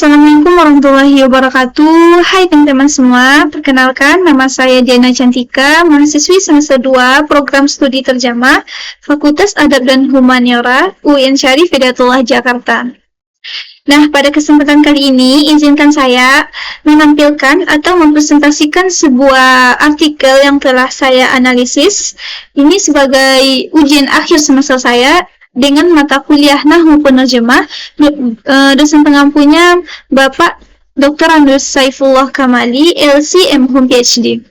Assalamualaikum warahmatullahi wabarakatuh. Hai teman-teman semua, perkenalkan nama saya Diana Cantika, mahasiswi semester 2 program studi terjemah Fakultas Adab dan Humaniora UIN Syarif Hidayatullah Jakarta. Nah, pada kesempatan kali ini izinkan saya menampilkan atau mempresentasikan sebuah artikel yang telah saya analisis. Ini sebagai ujian akhir semester saya dengan mata kuliah Nahwu Penerjemah. Dosen pengampunya Bapak Dr. Andus Saifullah Kamali, LC MHum PhD.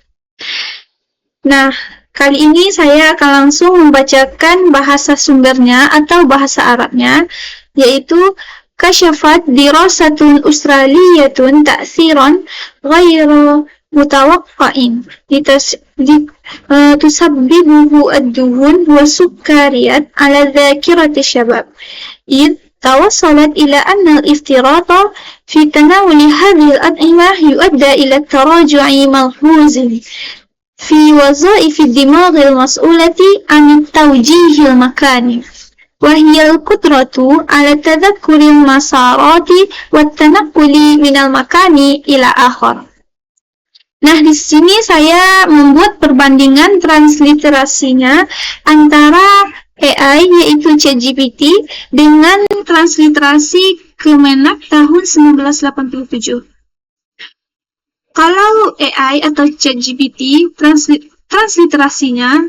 Nah, kali ini saya akan langsung membacakan bahasa sumbernya atau bahasa Arabnya, yaitu Kasyafat dirasatun Australiyatun ta'siran ghairu mutawaqqa'in tusabbibuhu ad-duhun wa sukkariyat ala dhakirati syabab id tawassalat ila anna al-iftirata fi tanawuli hadhihi al-at'imah yuadda ila taraju'i malhuzin fi waza'ifi ad-dimagh al-mas'ulati an at-tawjih al-makani وهي القدرة على تذكر المسارات والتنقل من المكان إلى آخر. Nah, di sini saya membuat perbandingan transliterasinya antara AI yaitu ChatGPT dengan transliterasi Kemenak tahun 1987. Kalau AI atau ChatGPT transliterasinya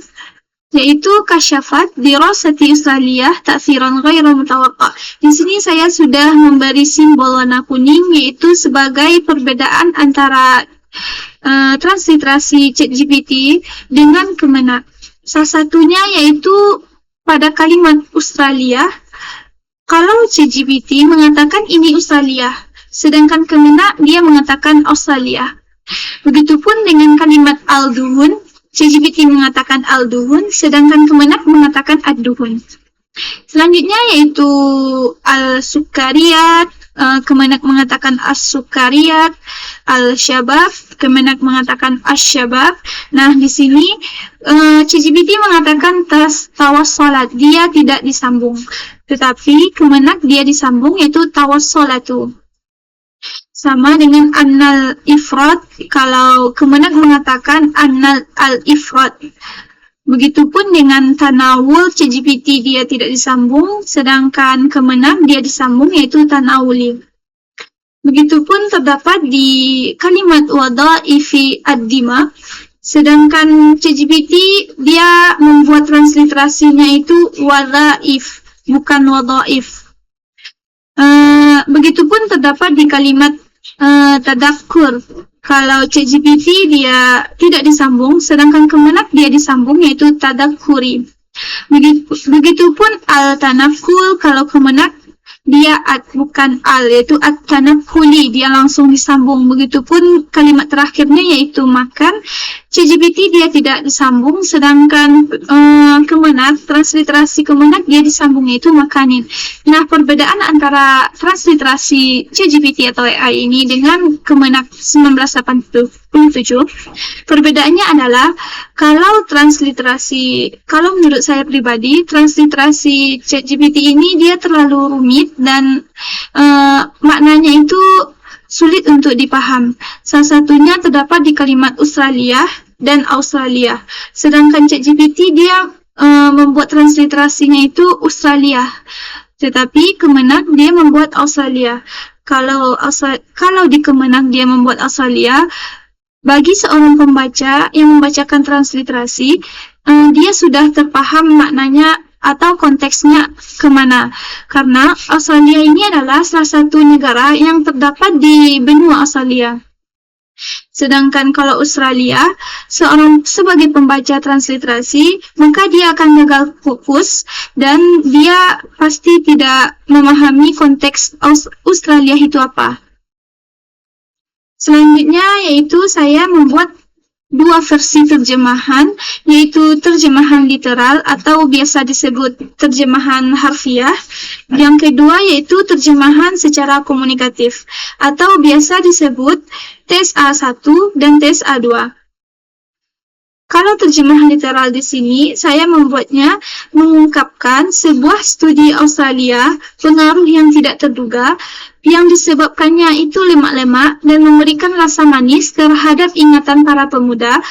yaitu Kasyafat dirasati Australiyah ta'siran ghairu mutawaqqa'. Di sini saya sudah memberi simbol warna kuning yaitu sebagai perbedaan antara transliterasi ChatGPT dengan Kemenak. Salah satunya yaitu pada kalimat Australia. Kalau ChatGPT mengatakan ini Australia, sedangkan Kemenak dia mengatakan Australia. Begitupun dengan kalimat al-duhun, ChatGPT mengatakan al-duhun, sedangkan Kemenak mengatakan ad-duhun. Selanjutnya yaitu al-sukkariyat, Kemenak mengatakan as-sukkariyat, al-syabab, Kemenak mengatakan as-syabab. Nah, di sini ChatGPT mengatakan tawassalat, dia tidak disambung. Tetapi Kemenak dia disambung yaitu tawassalatu. Sama dengan annal ifrat, kalau Kemenak mengatakan annal al-ifrat. Begitupun dengan tanawul, ChatGPT dia tidak disambung, sedangkan Kemenak dia disambung yaitu tanawuli. Begitupun terdapat di kalimat wadha'ifi ad-dimagh, sedangkan ChatGPT dia membuat transliterasinya itu wadha'if, bukan wadha'if. Begitupun terdapat di kalimat tadakkur. Kalau ChatGPT dia tidak disambung, sedangkan Kemenak dia disambung yaitu tadakkuri. Begitupun al-tanakkul, kalau Kemenak dia bukan al, yaitu at-tanakkuli, dia langsung disambung. Begitupun kalimat terakhirnya yaitu makan, ChatGPT dia tidak disambung, sedangkan Kemenak, transliterasi Kemenak dia disambung yaitu makanin. Nah, perbedaan antara transliterasi ChatGPT atau AI ini dengan Kemenak 1987, perbedaannya adalah kalau menurut saya pribadi, transliterasi ChatGPT ini dia terlalu rumit dan maknanya itu sulit untuk dipaham. Salah satunya terdapat di kalimat Australia dan Australia. Sedangkan ChatGPT dia membuat transliterasinya itu Australia. Tetapi Kemenak dia membuat Australia. Kalau di Kemenak dia membuat Australia, bagi seorang pembaca yang membacakan transliterasi, dia sudah terpaham maknanya atau konteksnya kemana. Karena Australia ini adalah salah satu negara yang terdapat di benua Australia. Sedangkan kalau Australia, sebagai pembaca transliterasi, maka dia akan gagal fokus dan dia pasti tidak memahami konteks Australia itu apa. Selanjutnya yaitu saya membuat dua versi terjemahan, yaitu terjemahan literal atau biasa disebut terjemahan harfiah. Yang kedua yaitu terjemahan secara komunikatif atau biasa disebut TSA 1 dan TSA 2. Kalau terjemahan literal di sini, saya membuatnya mengungkapkan sebuah studi Australia, pengaruh yang tidak terduga, yang disebabkannya itu lemak-lemak dan memberikan rasa manis terhadap ingatan para pemuda.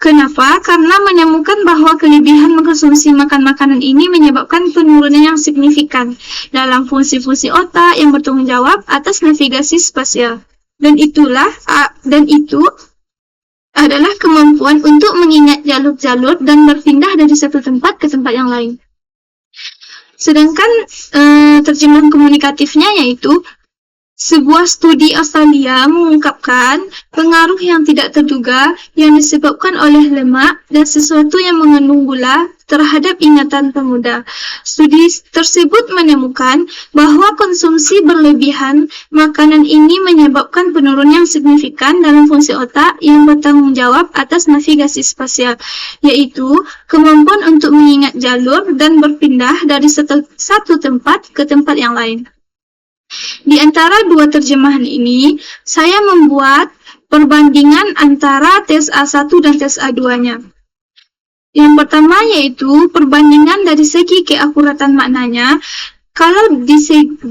Kenapa? Karena menemukan bahwa kelebihan mengkonsumsi makan makanan ini menyebabkan penurunan yang signifikan dalam fungsi-fungsi otak yang bertanggung jawab atas navigasi spasial. Dan itu adalah kemampuan untuk mengingat jalur-jalur dan berpindah dari satu tempat ke tempat yang lain. Sedangkan terjemahan komunikatifnya yaitu sebuah studi Australia mengungkapkan pengaruh yang tidak terduga yang disebabkan oleh lemak dan sesuatu yang mengandung gula terhadap ingatan pemuda. Studi tersebut menemukan bahwa konsumsi berlebihan makanan ini menyebabkan penurunan yang signifikan dalam fungsi otak yang bertanggung jawab atas navigasi spasial, yaitu kemampuan untuk mengingat jalur dan berpindah dari satu tempat ke tempat yang lain. Di antara dua terjemahan ini, saya membuat perbandingan antara tes A1 dan tes A2-nya. Yang pertama yaitu perbandingan dari segi keakuratan maknanya. Kalau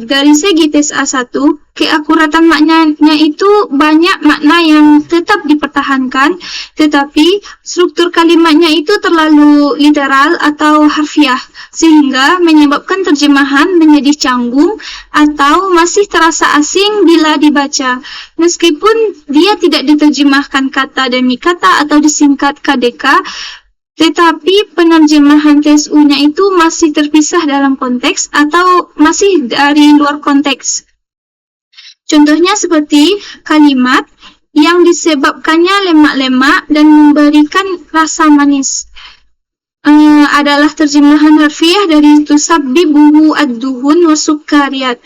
dari segi tes A1, keakuratan maknanya itu banyak makna yang tetap dipertahankan, tetapi struktur kalimatnya itu terlalu literal atau harfiah, sehingga menyebabkan terjemahan menjadi canggung atau masih terasa asing bila dibaca. Meskipun dia tidak diterjemahkan kata demi kata atau disingkat KDK, tetapi penerjemahan tes U-nya itu masih terpisah dalam konteks atau masih dari luar konteks. Contohnya seperti kalimat yang disebabkannya lemak-lemak dan memberikan rasa manis. Adalah terjemahan harfiah dari tusabbibuhu ad-duhun wa sukkariyat.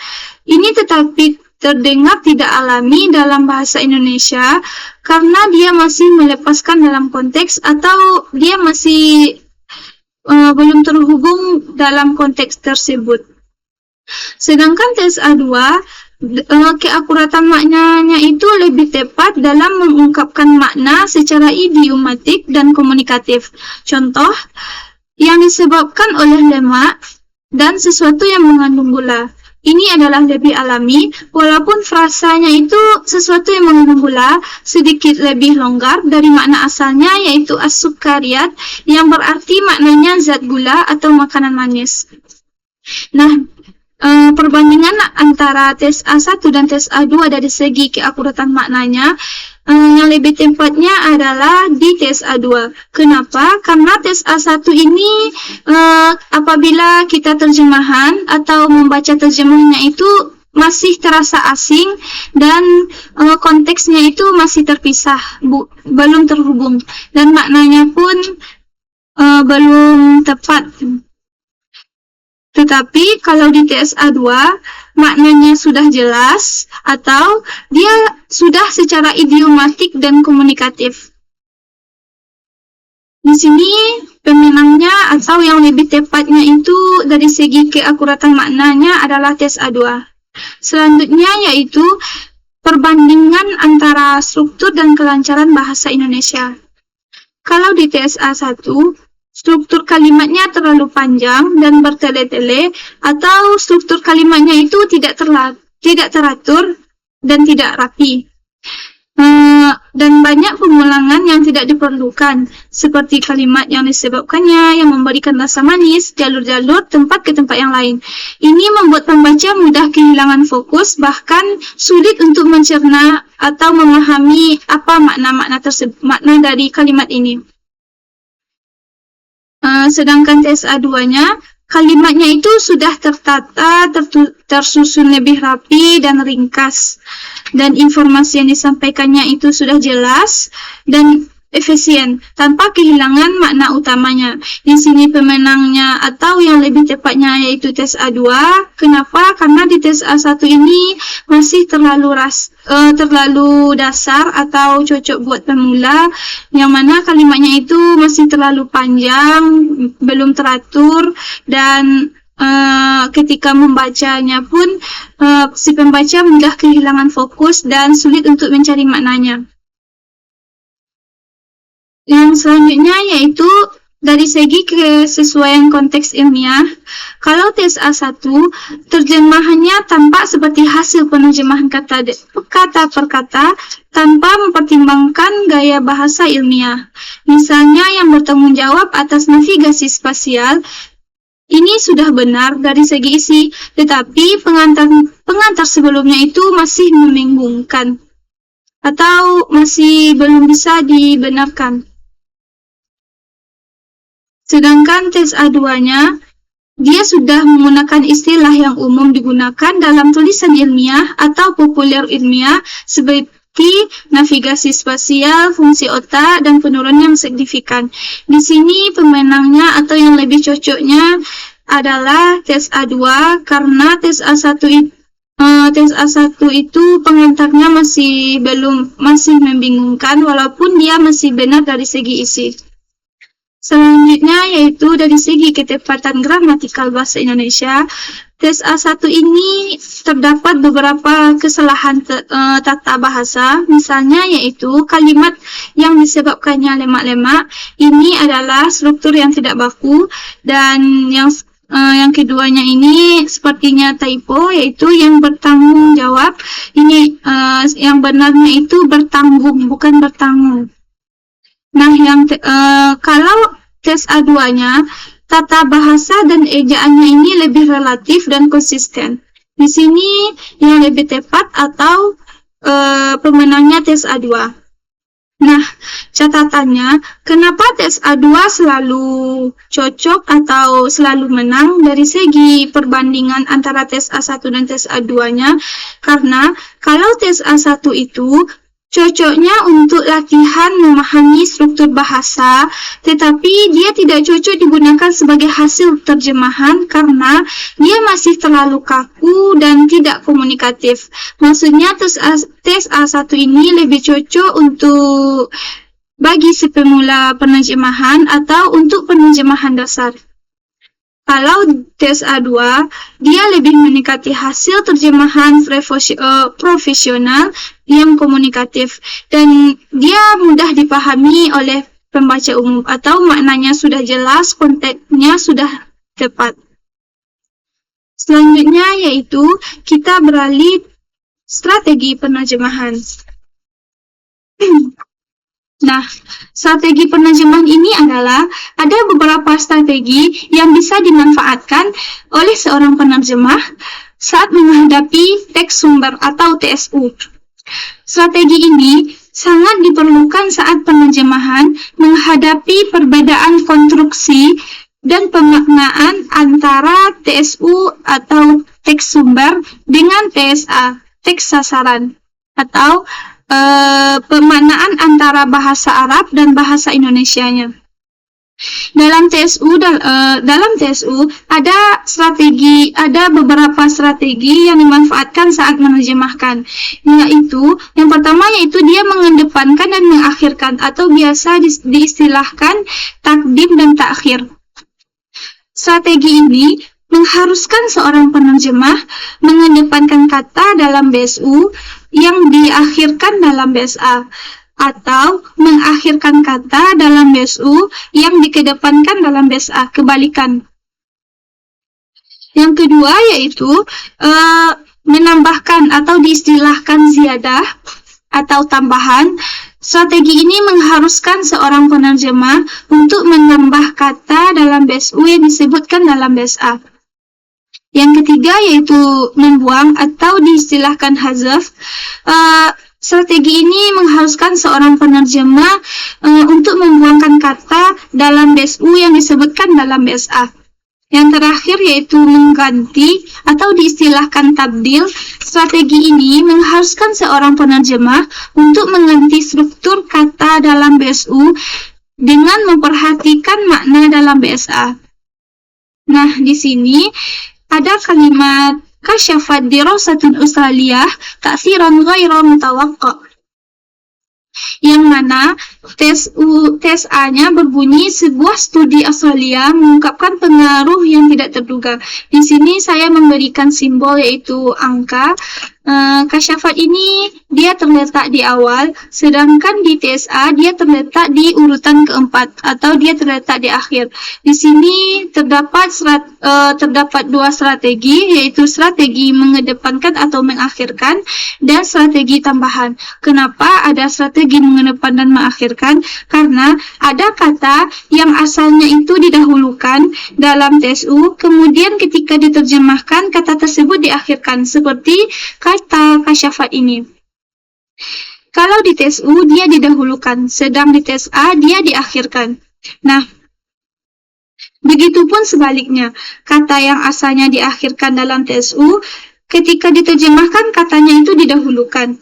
Ini tetapi terdengar tidak alami dalam bahasa Indonesia karena dia masih melepaskan dalam konteks atau dia masih belum terhubung dalam konteks tersebut. Sedangkan tes A2, keakuratan maknanya itu lebih tepat dalam mengungkapkan makna secara idiomatik dan komunikatif. Contoh, yang disebabkan oleh lemak dan sesuatu yang mengandung gula. Ini adalah lebih alami, walaupun frasanya itu sesuatu yang mengandung gula sedikit lebih longgar dari makna asalnya, yaitu as-sukkariyat, yang berarti maknanya zat gula atau makanan manis. Nah, perbandingan antara tes A1 dan tes A2 dari segi keakuratan maknanya, yang lebih tepatnya adalah di tes A2. Kenapa? Karena tes A1 ini apabila kita terjemahan atau membaca terjemahannya itu masih terasa asing dan konteksnya itu masih terpisah, belum terhubung, dan maknanya pun belum tepat. Tetapi kalau di tes A2, maknanya sudah jelas atau dia sudah secara idiomatik dan komunikatif. Di sini pemenangnya atau yang lebih tepatnya itu dari segi keakuratan maknanya adalah tes A2. Selanjutnya yaitu perbandingan antara struktur dan kelancaran bahasa Indonesia. Kalau di tes A1, struktur kalimatnya terlalu panjang dan bertele-tele, atau struktur kalimatnya itu tidak teratur dan tidak rapi. Dan banyak pengulangan yang tidak diperlukan, seperti kalimat yang disebabkannya, yang memberikan rasa manis, jalur-jalur, tempat ke tempat yang lain. Ini membuat pembaca mudah kehilangan fokus, bahkan sulit untuk mencerna atau memahami apa makna dari kalimat ini. Sedangkan tes A2-nya, kalimatnya itu sudah tertata, tersusun lebih rapi dan ringkas. Dan informasi yang disampaikannya itu sudah jelas dan efisien, tanpa kehilangan makna utamanya. Di sini pemenangnya atau yang lebih tepatnya yaitu tes A2. Kenapa? Karena di tes A1 ini masih terlalu dasar atau cocok buat pemula, yang mana kalimatnya itu masih terlalu panjang, belum teratur, dan ketika membacanya pun si pembaca mudah kehilangan fokus dan sulit untuk mencari maknanya. Yang selanjutnya yaitu Dari segi kesesuaian konteks ilmiah, kalau tes A1, terjemahannya tampak seperti hasil penerjemahan kata per kata tanpa mempertimbangkan gaya bahasa ilmiah. Misalnya yang bertanggung jawab atas navigasi spasial, ini sudah benar dari segi isi, tetapi pengantar sebelumnya itu masih membingungkan atau masih belum bisa dibenarkan. Sedangkan tes A2-nya, dia sudah menggunakan istilah yang umum digunakan dalam tulisan ilmiah atau populer ilmiah seperti navigasi spasial, fungsi otak, dan penurunan yang signifikan. Di sini pemenangnya atau yang lebih cocoknya adalah tes A2 karena tes A1 itu pengantarnya masih membingungkan walaupun dia masih benar dari segi isi. Selanjutnya yaitu dari segi ketepatan gramatikal bahasa Indonesia, tes A1 ini terdapat beberapa kesalahan tata bahasa, misalnya yaitu kalimat yang disebabkannya lemak-lemak, ini adalah struktur yang tidak baku, dan yang keduanya ini sepertinya typo, yaitu yang bertanggung jawab, ini yang benarnya itu bertanggung, bukan bertanggung. Nah, kalau tes A2-nya, tata bahasa dan ejaannya ini lebih relatif dan konsisten. Di sini yang lebih tepat atau pemenangnya tes A2. Nah, catatannya, kenapa tes A2 selalu cocok atau selalu menang dari segi perbandingan antara tes A1 dan tes A2-nya? Karena kalau tes A1 itu cocoknya untuk latihan memahami struktur bahasa, tetapi dia tidak cocok digunakan sebagai hasil terjemahan karena dia masih terlalu kaku dan tidak komunikatif. Maksudnya tes A1 ini lebih cocok untuk bagi si pemula penerjemahan atau untuk penerjemahan dasar. Kalau tes A2, dia lebih mendekati hasil terjemahan profesional yang komunikatif dan dia mudah dipahami oleh pembaca umum atau maknanya sudah jelas, konteksnya sudah tepat. Selanjutnya yaitu kita beralih strategi penerjemahan. Nah, strategi penerjemahan ini adalah ada beberapa strategi yang bisa dimanfaatkan oleh seorang penerjemah saat menghadapi teks sumber atau TSU. Strategi ini sangat diperlukan saat penerjemahan menghadapi perbedaan konstruksi dan pemaknaan antara TSU atau teks sumber dengan TSA, teks sasaran, atau pemaknaan antara bahasa Arab dan bahasa Indonesianya. Dalam TSU ada beberapa strategi yang dimanfaatkan saat menerjemahkan, yaitu yang pertama yaitu dia mengedepankan dan mengakhirkan atau biasa diistilahkan takdim dan takhir. Strategi ini mengharuskan seorang penerjemah mengedepankan kata dalam BSU yang diakhirkan dalam BSA atau mengakhirkan kata dalam BSU yang dikedepankan dalam BSA, kebalikan. Yang kedua yaitu menambahkan atau diistilahkan ziyadah atau tambahan. Strategi ini mengharuskan seorang penerjemah untuk menambah kata dalam BSU yang disebutkan dalam BSA. Yang ketiga yaitu membuang atau diistilahkan hazaf. Strategi ini mengharuskan seorang penerjemah untuk membuangkan kata dalam BSU yang disebutkan dalam BSA. Yang terakhir yaitu mengganti atau diistilahkan tabdil. Strategi ini mengharuskan seorang penerjemah untuk mengganti struktur kata dalam BSU dengan memperhatikan makna dalam BSA. Nah, di sini ada kalimat kasyafat dirasatun usaliyah ta'siran ghairu mutawaqqa, yang mana tes A-nya berbunyi sebuah studi asaliyah mengungkapkan pengaruh yang tidak terduga. Di sini saya memberikan simbol yaitu angka. Kasyafat ini dia terletak di awal, sedangkan di TSA dia terletak di urutan keempat atau dia terletak di akhir. Di sini terdapat dua strategi, yaitu strategi mengedepankan atau mengakhirkan dan strategi tambahan. Kenapa ada strategi mengedepankan dan mengakhirkan? Karena ada kata yang asalnya itu didahulukan dalam TSU, kemudian ketika diterjemahkan kata tersebut diakhirkan, seperti kata kasyafat ini. Kalau di TSU dia didahulukan, sedang di TSA dia diakhirkan. Nah, begitupun sebaliknya, kata yang asalnya diakhirkan dalam TSU, ketika diterjemahkan katanya itu didahulukan.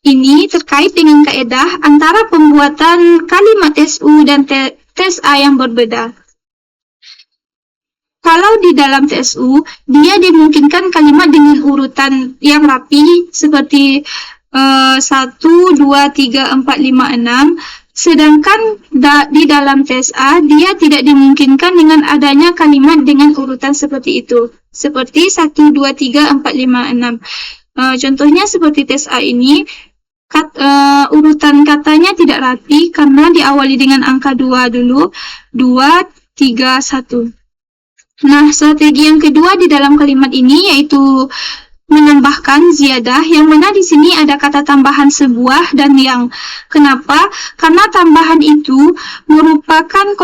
Ini terkait dengan kaedah antara pembuatan kalimat TSU dan TSA yang berbeda. Kalau di dalam TSU, dia dimungkinkan kalimat dengan urutan yang rapi seperti 1, 2, 3, 4, 5, 6. Sedangkan di dalam TSA, dia tidak dimungkinkan dengan adanya kalimat dengan urutan seperti itu. Seperti 1, 2, 3, 4, 5, 6. Contohnya seperti TSA ini, urutan katanya tidak rapi karena diawali dengan angka 2 dulu. 2, 3, 1. Nah, strategi yang kedua di dalam kalimat ini yaitu menambahkan ziyadah, yang mana di sini ada kata tambahan sebuah dan yang. Kenapa? Karena tambahan itu merupakan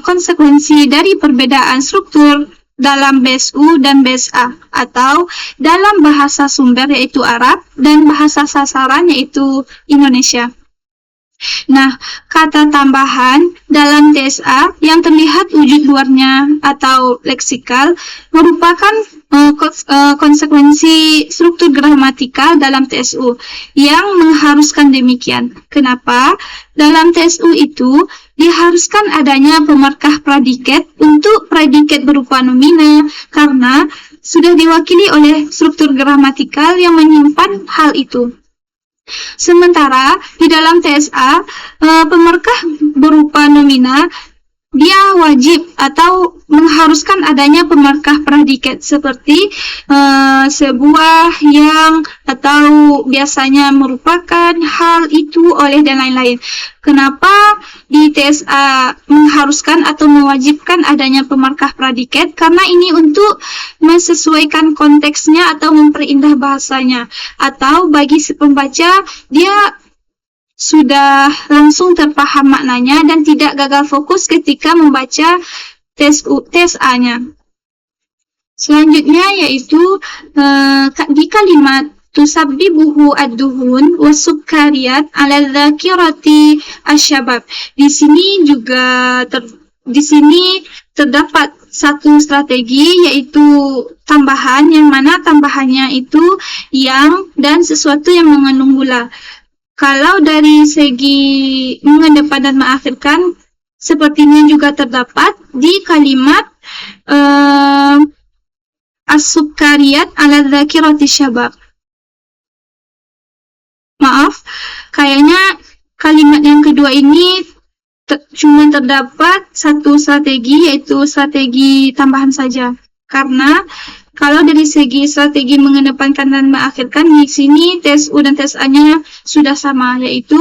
konsekuensi dari perbedaan struktur dalam base U dan base A, atau dalam bahasa sumber yaitu Arab dan bahasa sasaran yaitu Indonesia. Nah, kata tambahan dalam TSA yang terlihat wujud luarnya atau leksikal merupakan konsekuensi struktur gramatikal dalam TSU yang mengharuskan demikian. Kenapa? Dalam TSU itu diharuskan adanya pemarkah predikat untuk predikat berupa nomina karena sudah diwakili oleh struktur gramatikal yang menyimpan hal itu. Sementara di dalam TSA, pemarkah berupa nomina, dia wajib atau mengharuskan adanya pemarkah predikat seperti sebuah, yang, atau biasanya merupakan, hal, itu, oleh, dan lain-lain. Kenapa di TSA mengharuskan atau mewajibkan adanya pemarkah predikat? Karena ini untuk menyesuaikan konteksnya atau memperindah bahasanya. Atau bagi si pembaca, dia sudah langsung terpaham maknanya dan tidak gagal fokus ketika membaca TSA-nya. Selanjutnya yaitu di kalimat tusabbibuhu ad-duhun wasukkariyat ala dzakirati asyabab. Di sini juga terdapat satu strategi yaitu tambahan, yang mana tambahannya itu yang dan sesuatu yang mengandung gula. Kalau dari segi mengedepan dan mengakhirkan, sepertinya juga terdapat di kalimat as-sukkariyat ala dzakirati syabab. Maaf, kayaknya kalimat yang kedua ini cuma terdapat satu strategi, yaitu strategi tambahan saja. Karena kalau dari segi strategi mengedepankan dan mengakhirkan, di sini TSU dan TSA-nya sudah sama, yaitu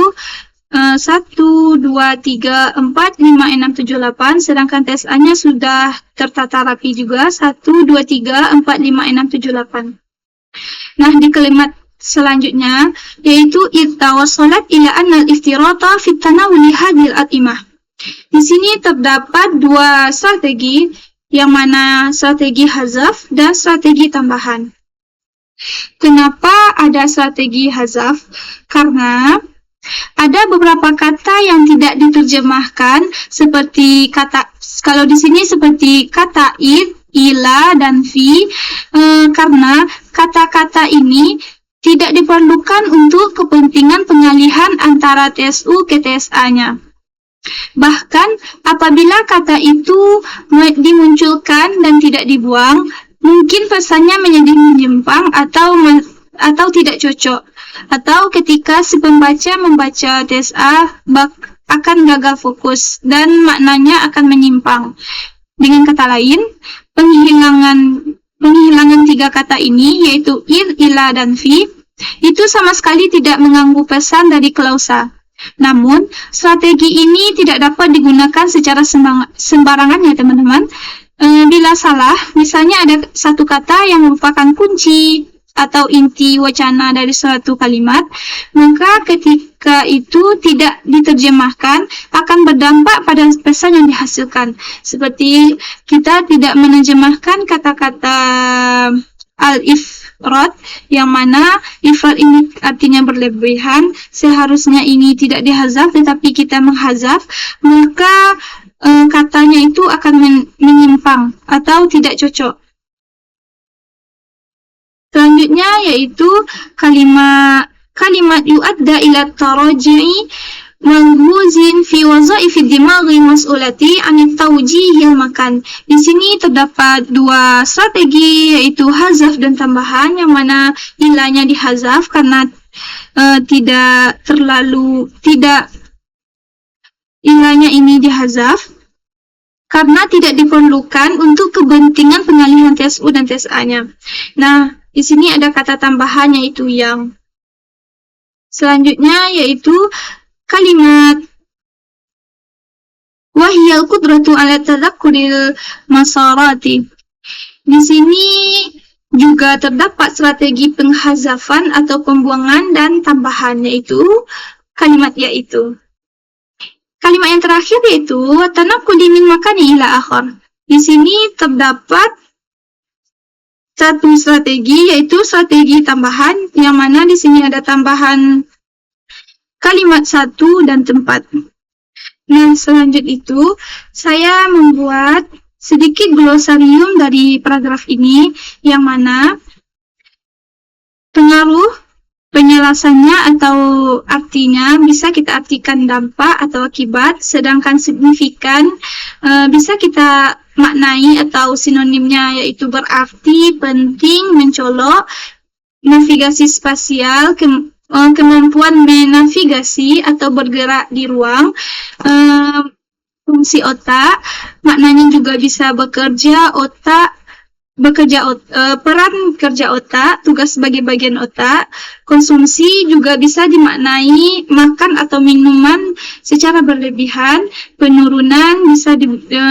1, 2, 3, 4, 5, 6, 7, 8, sedangkan TSA-nya sudah tertata rapi juga, 1, 2, 3, 4, 5, 6, 7, 8. Nah, di kalimat selanjutnya yaitu ittawassalat ila annal iftirata fit tanawuli hadil atimah. Di sini terdapat dua strategi, yang mana strategi hazaf dan strategi tambahan. Kenapa ada strategi hazaf? Karena ada beberapa kata yang tidak diterjemahkan, seperti kata, kalau di sini seperti kata id, ila, dan fi, karena kata-kata ini tidak diperlukan untuk kepentingan pengalihan antara TSU ke TSA-nya. Bahkan apabila kata itu dimunculkan dan tidak dibuang, mungkin pesannya menjadi menyimpang atau tidak cocok. Atau ketika si pembaca membaca TSA akan gagal fokus dan maknanya akan menyimpang. Dengan kata lain, penghilangan tiga kata ini, yaitu id, ila, dan fi, Itu sama sekali tidak mengganggu pesan dari klausa. Namun, strategi ini tidak dapat digunakan secara sembarangan ya teman-teman. Bila salah, misalnya ada satu kata yang merupakan kunci atau inti wacana dari suatu kalimat, maka ketika itu tidak diterjemahkan akan berdampak pada pesan yang dihasilkan. Seperti kita tidak menerjemahkan kata-kata al-ifrat, yang mana ifrat ini artinya berlebihan, seharusnya ini tidak dihazaf tetapi kita menghazaf, maka katanya itu akan menyimpang atau tidak cocok. Selanjutnya yaitu kalimat yu'adda ila taraji'i manghuzin fi waza'ifi dimaghi mas'ulati anit tawjihil makan. Di sini terdapat dua strategi yaitu hazaf dan tambahan, yang mana ilahnya dihazaf karena ilahnya ini dihazaf karena tidak diperlukan untuk kepentingan pengalihan tes U dan tes A-nya. Nah, di sini ada kata tambahan yaitu yang. Selanjutnya yaitu kalimat wahiyal qudratu ala tadakkuril masarati. Di sini juga terdapat strategi penghazafan atau pembuangan dan tambahan, yaitu kalimat yaitu. Kalimat yang terakhir yaitu tanaquli min makani ila akhar. Di sini terdapat satu strategi yaitu strategi tambahan, yang mana di sini ada tambahan kalimat satu dan tempat. Nah, selanjutnya itu saya membuat sedikit glosarium dari paragraf ini, yang mana pengaruh penjelasannya atau artinya bisa kita artikan dampak atau akibat, sedangkan signifikan bisa kita maknai atau sinonimnya yaitu berarti, penting, mencolok, navigasi spasial, kemampuan menavigasi atau bergerak di ruang, fungsi otak, maknanya juga bisa peran kerja otak, tugas sebagai bagian otak. Konsumsi juga bisa dimaknai makan atau minuman secara berlebihan. Penurunan bisa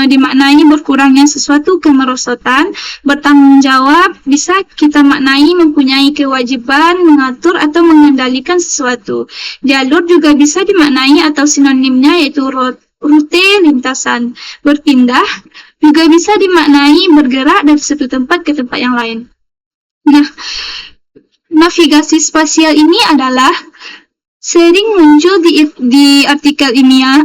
dimaknai berkurangnya sesuatu kemerosotan. Bertanggung jawab bisa kita maknai mempunyai kewajiban mengatur atau mengendalikan sesuatu. Jalur juga bisa dimaknai atau sinonimnya yaitu rute, lintasan. Berpindah juga bisa dimaknai bergerak dari satu tempat ke tempat yang lain. Nah, navigasi spasial ini adalah sering muncul di artikel ilmiah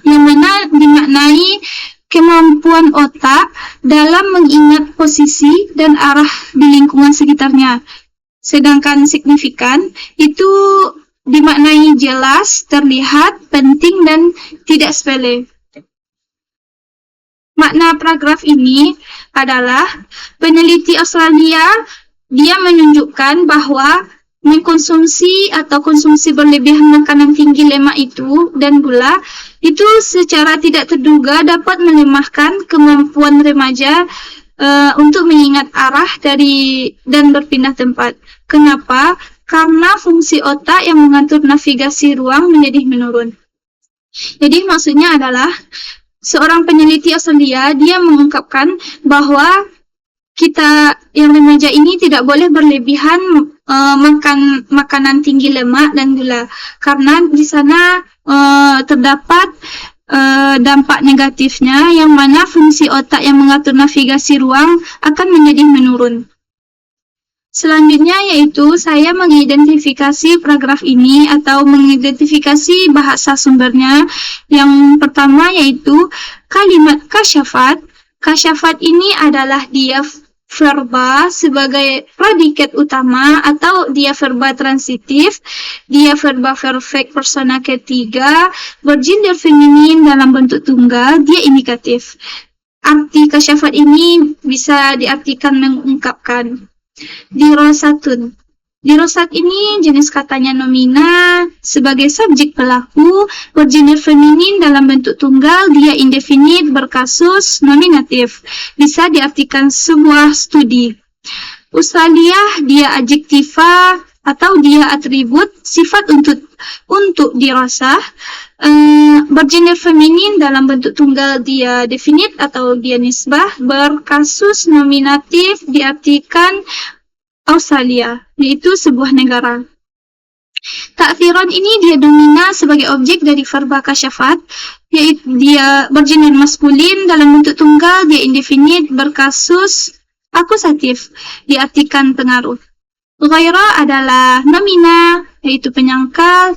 yang mana dimaknai kemampuan otak dalam mengingat posisi dan arah di lingkungan sekitarnya. Sedangkan signifikan itu dimaknai jelas, terlihat, penting, dan tidak sepele. Makna paragraf ini adalah peneliti Australia, dia menunjukkan bahwa mengkonsumsi atau konsumsi berlebihan makanan tinggi lemak itu dan gula itu secara tidak terduga dapat melemahkan kemampuan remaja untuk mengingat arah dan berpindah tempat. Kenapa? Karena fungsi otak yang mengatur navigasi ruang menjadi menurun. Jadi maksudnya adalah seorang peneliti Australia, dia mengungkapkan bahwa kita yang remaja ini tidak boleh berlebihan makan makanan tinggi lemak dan gula, karena di sana terdapat dampak negatifnya, yang mana fungsi otak yang mengatur navigasi ruang akan menjadi menurun. Selanjutnya yaitu saya mengidentifikasi paragraf ini atau mengidentifikasi bahasa sumbernya. Yang pertama yaitu kalimat kasyafat. Kasyafat ini adalah dia verba sebagai predikat utama atau dia verba transitif, dia verba perfect persona ketiga, bergender feminin dalam bentuk tunggal, dia indikatif. Arti kasyafat ini bisa diartikan mengungkapkan. Dirosatun. Dirosat ini jenis katanya nomina sebagai subjek pelaku, bergender feminin dalam bentuk tunggal, dia indefinite berkasus nominatif. Bisa diartikan sebuah studi. Australia dia adjektiva atau dia atribut sifat untuk dirasa. Bergender feminin dalam bentuk tunggal dia definite atau dia nisbah. Berkasus nominatif diartikan Australia, yaitu sebuah negara. Ta'thiran ini dia domina sebagai objek dari verba kasyafat, yaitu dia bergender maskulin dalam bentuk tunggal, dia indefinite. Berkasus akusatif diartikan pengaruh. Ghaira adalah nomina, yaitu penyangkal,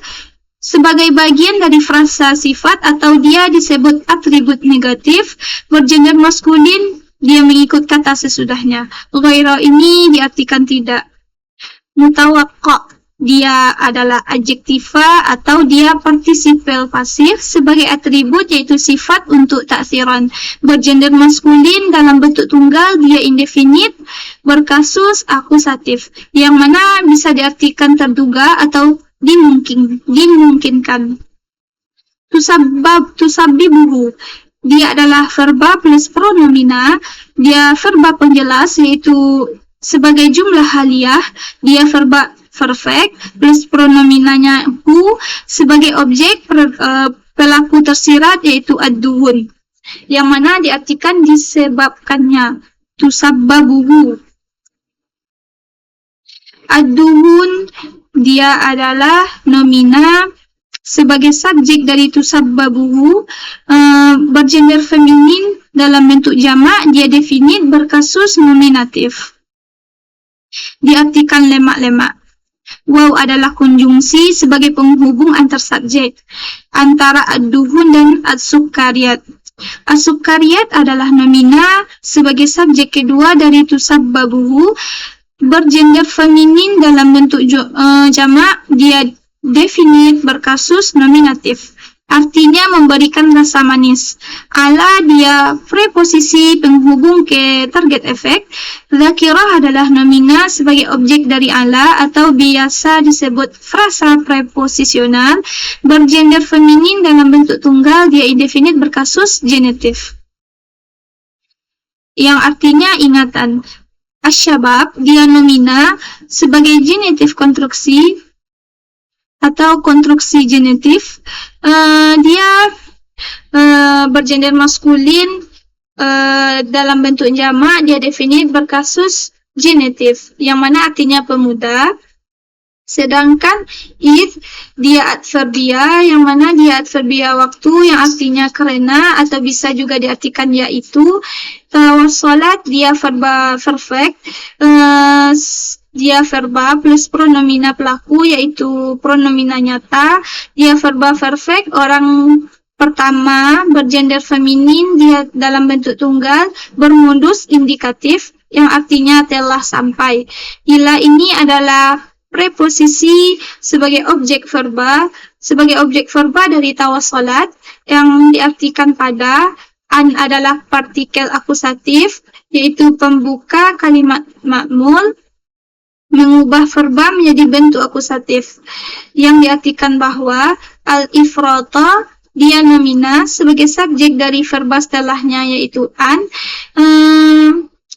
sebagai bagian dari frasa sifat atau dia disebut atribut negatif. Bergender maskulin, dia mengikut kata sesudahnya. Ghaira ini diartikan tidak. Mutawaqqa, dia adalah adjektiva atau dia partisipal pasif sebagai atribut, yaitu sifat untuk ta'thiran. Bergender maskulin dalam bentuk tunggal, dia indefinite. Berkasus akusatif, yang mana bisa diartikan terduga atau dimungkinkan. Tusabbibuhu, dia adalah verba plus pronomina. Dia verba penjelas, yaitu sebagai jumlah haliah. Dia verba perfect plus pronominanya hu sebagai objek pelaku tersirat, yaitu ad-duhun, yang mana diartikan disebabkannya. Tusabbabuhu. Ad-duhun, dia adalah nomina sebagai subjek dari tusabbabuhu. Bergender feminin dalam bentuk jamak, dia definite. Berkasus nominatif diartikan lemak-lemak. Waw adalah konjungsi sebagai penghubung antar subjek antara ad-duhun dan as-sukkariyat. As-sukkariyat adalah nomina sebagai subjek kedua dari tusabbabuhu. Bergender feminin dalam bentuk jamak, dia definite. Berkasus nominatif, artinya memberikan rasa manis. Ala, dia preposisi penghubung ke target efek. Dzakirah adalah nomina sebagai objek dari ala atau biasa disebut frasa preposisional. Bergender feminin dalam bentuk tunggal, dia indefinite. Berkasus genitif, yang artinya ingatan. Asyabab, dia nomina sebagai genitif konstruksi atau konstruksi genitif. Dia bergender maskulin dalam bentuk jamak, dia definite. Berkasus genitif, yang mana artinya pemuda. Sedangkan id, dia adverbia, yang mana dia adverbia waktu, yang artinya karena atau bisa juga diartikan yaitu. Wassalat, dia verba perfect. Dia verba plus pronomina pelaku, yaitu pronomina nyata. Dia verba perfect, orang pertama. Bergender feminin, dia dalam bentuk tunggal. Bermodus indikatif, yang artinya telah sampai. Ila ini adalah preposisi sebagai objek verba dari tawassalat, yang diartikan pada. An adalah partikel akusatif, yaitu pembuka kalimat ma'mul, mengubah verba menjadi bentuk akusatif, yang diartikan bahwa. Al-ifrata, dia nomina sebagai subjek dari verba setelahnya, yaitu an.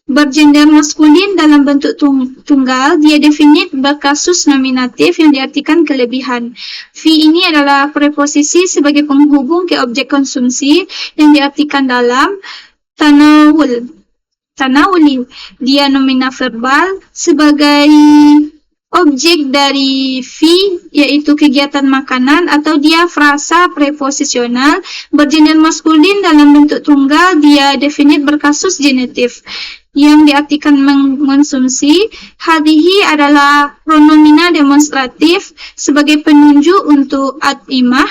Bergender maskulin dalam bentuk tunggal, dia definite. Berkasus nominatif, yang diartikan kelebihan. Fi ini adalah preposisi sebagai penghubung ke objek konsumsi, yang diartikan dalam. Tanawuli, dia nomina verbal sebagai objek dari fi, yaitu kegiatan makanan, atau dia frasa preposisional. Bergender maskulin dalam bentuk tunggal, dia definite. Berkasus genitif, yang diartikan mengkonsumsi. Hadihi adalah pronomina demonstratif sebagai penunjuk untuk at-imah.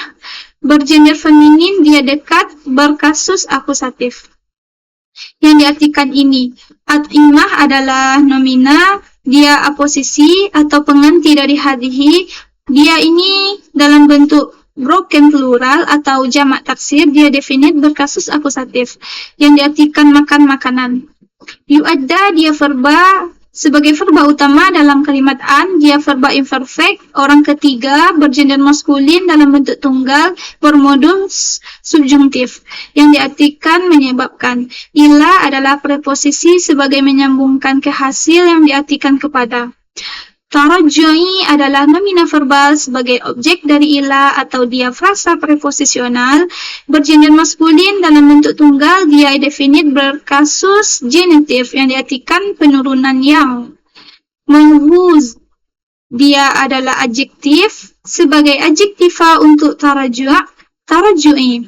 Bergender feminin, dia dekat. Berkasus akusatif, yang diartikan ini. At-imah adalah nomina, dia aposisi atau pengganti dari hadihi. Dia ini dalam bentuk broken plural atau jamak taksir, dia definite. Berkasus akusatif, yang diartikan makan makanan. Yu'adda, dia verba sebagai verba utama dalam kalimat an, dia verba imperfect, orang ketiga. Bergender maskulin dalam bentuk tunggal. Bermodus subjungtif, yang diartikan menyebabkan. Ila adalah preposisi sebagai menyambungkan ke hasil, yang diartikan kepada. Tarajui adalah nomina verbal sebagai objek dari ila atau dia frasa preposisional bergender maskulin dalam bentuk tunggal. Dia definit berkasus genitif yang diartikan penurunan yang. Menghuz, dia adalah adjektif sebagai adjektiva untuk tarajui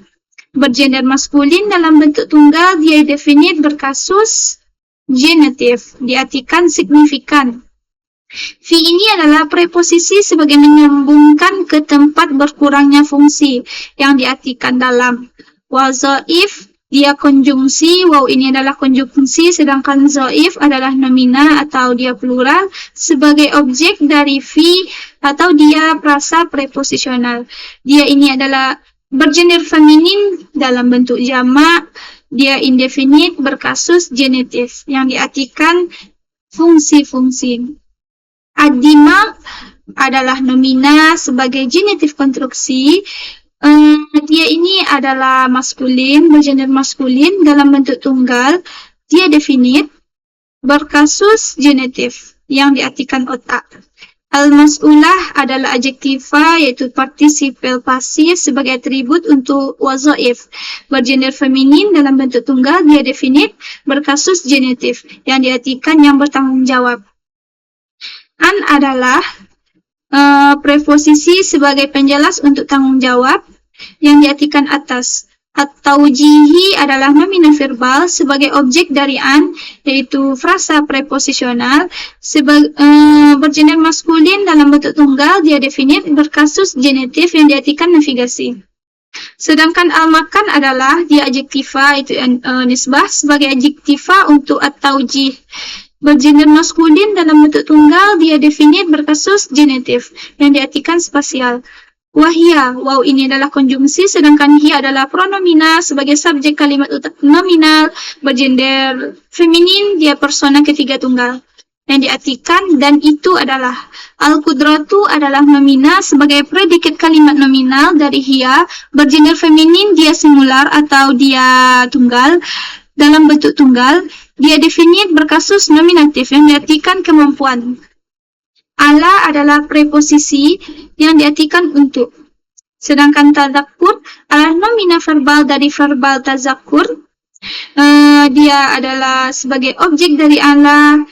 bergender maskulin dalam bentuk tunggal. Dia definit berkasus genitif diartikan signifikan. Fi ini adalah preposisi sebagai menyambungkan ke tempat berkurangnya fungsi yang diartikan dalam. Wazaif, dia konjungsi. Waw ini adalah konjungsi, sedangkan zaif adalah nomina atau dia plural sebagai objek dari fi atau dia prasa preposisional. Dia ini adalah bergender feminin dalam bentuk jamak. Dia indefinite berkasus genitif yang diartikan fungsi-fungsi. Adima adalah nomina sebagai genitif konstruksi. Dia ini adalah maskulin, bergender maskulin dalam bentuk tunggal. Dia definite berkasus genitif yang diartikan otak. Al-mas'ulah adalah adjektiva yaitu partisipal pasif sebagai atribut untuk wazaif. Bergender feminin dalam bentuk tunggal. Dia definite berkasus genitif yang diartikan yang bertanggung jawab. An adalah preposisi sebagai penjelas untuk tanggung jawab yang diartikan atas. At-taujihi adalah nomina verbal sebagai objek dari an, yaitu frasa preposisional bergender maskulin dalam bentuk tunggal. Dia definit berkasus genitif yang diartikan navigasi. Sedangkan al-makan adalah dia adjektiva, itu nisbah sebagai adjektiva untuk at-taujih. Bergender maskulin dalam bentuk tunggal. Dia definit berkasus genitif yang diartikan spasial. Wahia, waw ini adalah konjungsi, sedangkan hi adalah pronomina sebagai subjek kalimat nominal bergender feminin. Dia persona ketiga tunggal yang diartikan dan itu adalah. Al-qudratu adalah nomina sebagai predikat kalimat nominal dari hiya bergender feminin. Dia singular atau dia tunggal dalam bentuk tunggal. Dia definit berkasus nominatif yang diartikan kemampuan. Ala adalah preposisi yang diartikan untuk. Sedangkan tadzakur adalah nomina verbal dari verbal tadzakur. Dia adalah sebagai objek dari ala.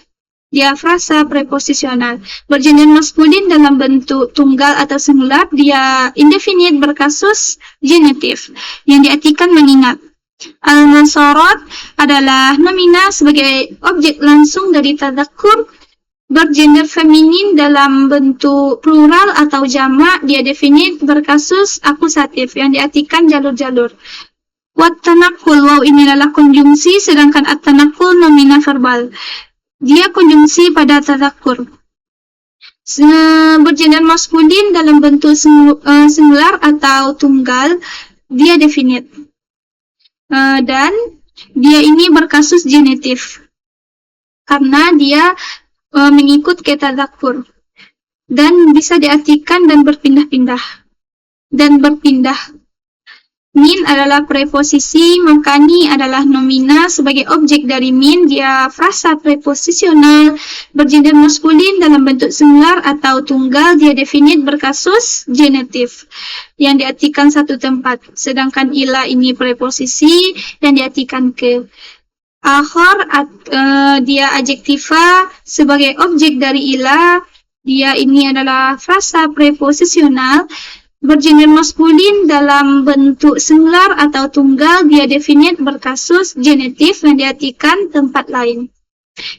Dia frasa preposisional. Bergender maskulin dalam bentuk tunggal atau singular. Dia indefinite berkasus genitif yang diartikan mengingat. Al-nasarat adalah nomina sebagai objek langsung dari tadzakur bergender feminin dalam bentuk plural atau jamak. Dia definit berkasus akusatif yang diartikan jalur-jalur. Wat-tanakul, waw ini adalah konjungsi, sedangkan at-tanakul nomina verbal. Dia konjungsi pada tadzakur. Bergender maskulin dalam bentuk singular atau tunggal. Dia definit. Dan dia ini berkasus genitif karena dia mengikut ke tadzakur dan bisa diartikan dan berpindah-pindah dan berpindah. Min adalah preposisi, makani adalah nomina sebagai objek dari min. Dia frasa preposisional bergender maskulin dalam bentuk singular atau tunggal. Dia definit berkasus genitif yang diartikan satu tempat. Sedangkan ila ini preposisi yang diartikan ke. Akhar dia adjektiva sebagai objek dari ila. Dia ini adalah frasa preposisional bergender maskulin dalam bentuk singular atau tunggal. Dia definit berkasus genitif yang diartikan tempat lain.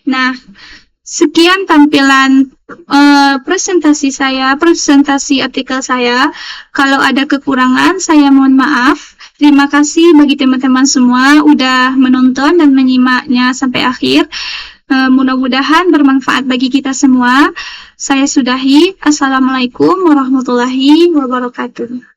Nah, sekian tampilan presentasi artikel saya. Kalau ada kekurangan, saya mohon maaf. Terima kasih bagi teman-teman semua udah menonton dan menyimaknya sampai akhir. Mudah-mudahan bermanfaat bagi kita semua. Saya sudahi. Assalamualaikum warahmatullahi wabarakatuh.